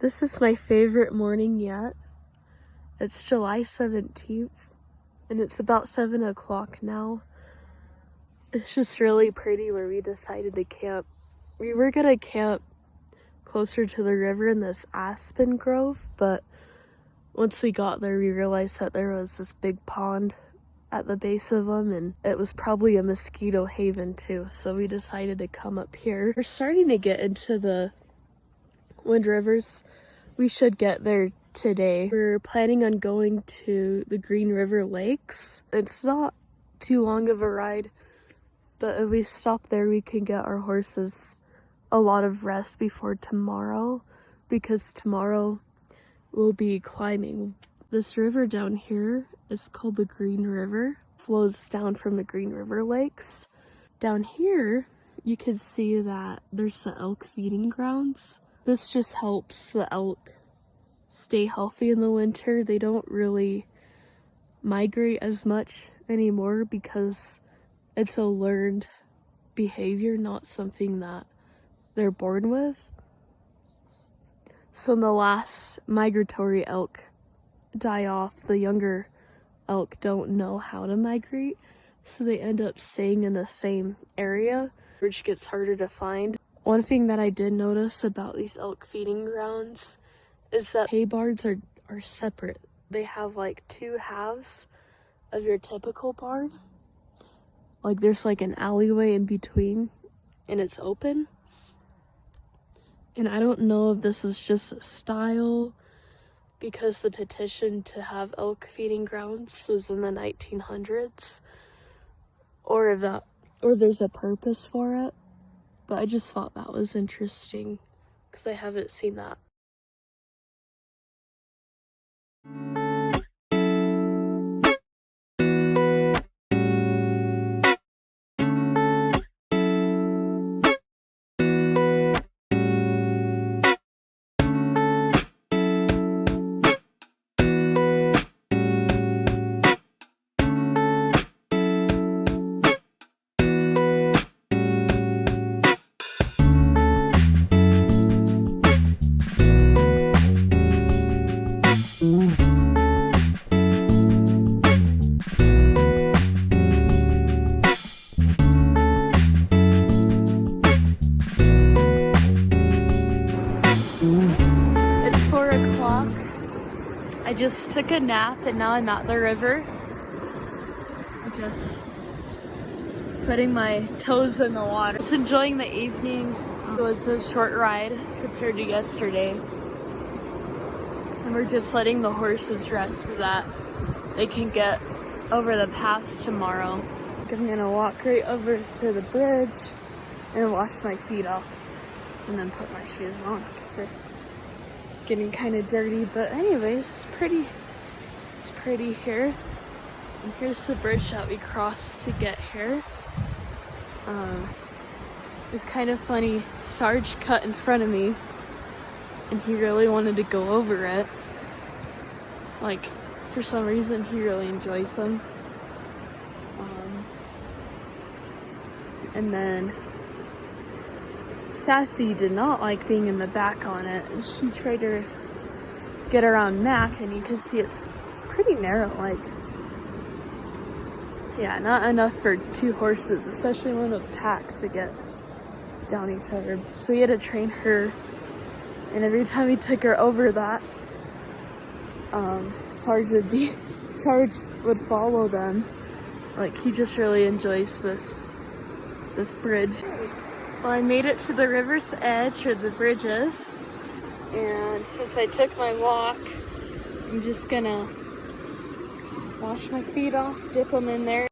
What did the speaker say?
This is my favorite morning yet. It's July 17th and it's about 7 o'clock now. It's just really pretty where we decided to camp. We were gonna camp closer to the river in this aspen grove, but once we got there we realized that there was this big pond at the base of them and it was probably a mosquito haven too, so we decided to come up here. We're starting to get into the Wind Rivers. We should get there today. We're planning on going to the Green River Lakes. It's not too long of a ride, but if we stop there we can get our horses a lot of rest before tomorrow, because tomorrow we'll be climbing. This river down here is called the Green River. It flows down from the Green River Lakes. Down here you can see that there's the elk feeding grounds. This just helps the elk stay healthy in the winter. They don't really migrate as much anymore because it's a learned behavior, not something that they're born with. So when the last migratory elk die off, the younger elk don't know how to migrate, so they end up staying in the same area, which gets harder to find. One thing that I did notice about these elk feeding grounds is that hay barns are separate. They have like two halves of your typical barn. Like there's like an alleyway in between and it's open. And I don't know if this is just a style because the petition to have elk feeding grounds was in the 1900s, or there's a purpose for it. But I just thought that was interesting because I haven't seen that. I just took a nap and now I'm at the river. I'm just putting my toes in the water. Just enjoying the evening. It was a short ride compared to yesterday. And we're just letting the horses rest so that they can get over the pass tomorrow. I'm gonna walk right over to the bridge and wash my feet off and then put my shoes on because they're getting kind of dirty. But anyways, it's pretty here. And here's the bridge that we crossed to get here. It's kind of funny, Sarge cut in front of me and he really wanted to go over it. Like, for some reason he really enjoys them. And then Sassy did not like being in the back on it, and she tried to get around Mac, and you can see it's pretty narrow. Like, yeah, not enough for two horses, especially one with packs, to get down each other. So we had to train her, and every time we took her over that, Sarge would follow them. Like, he just really enjoys this bridge. Well, I made it to the river's edge, or the bridges, and since I took my walk, I'm just gonna wash my feet off, dip them in there.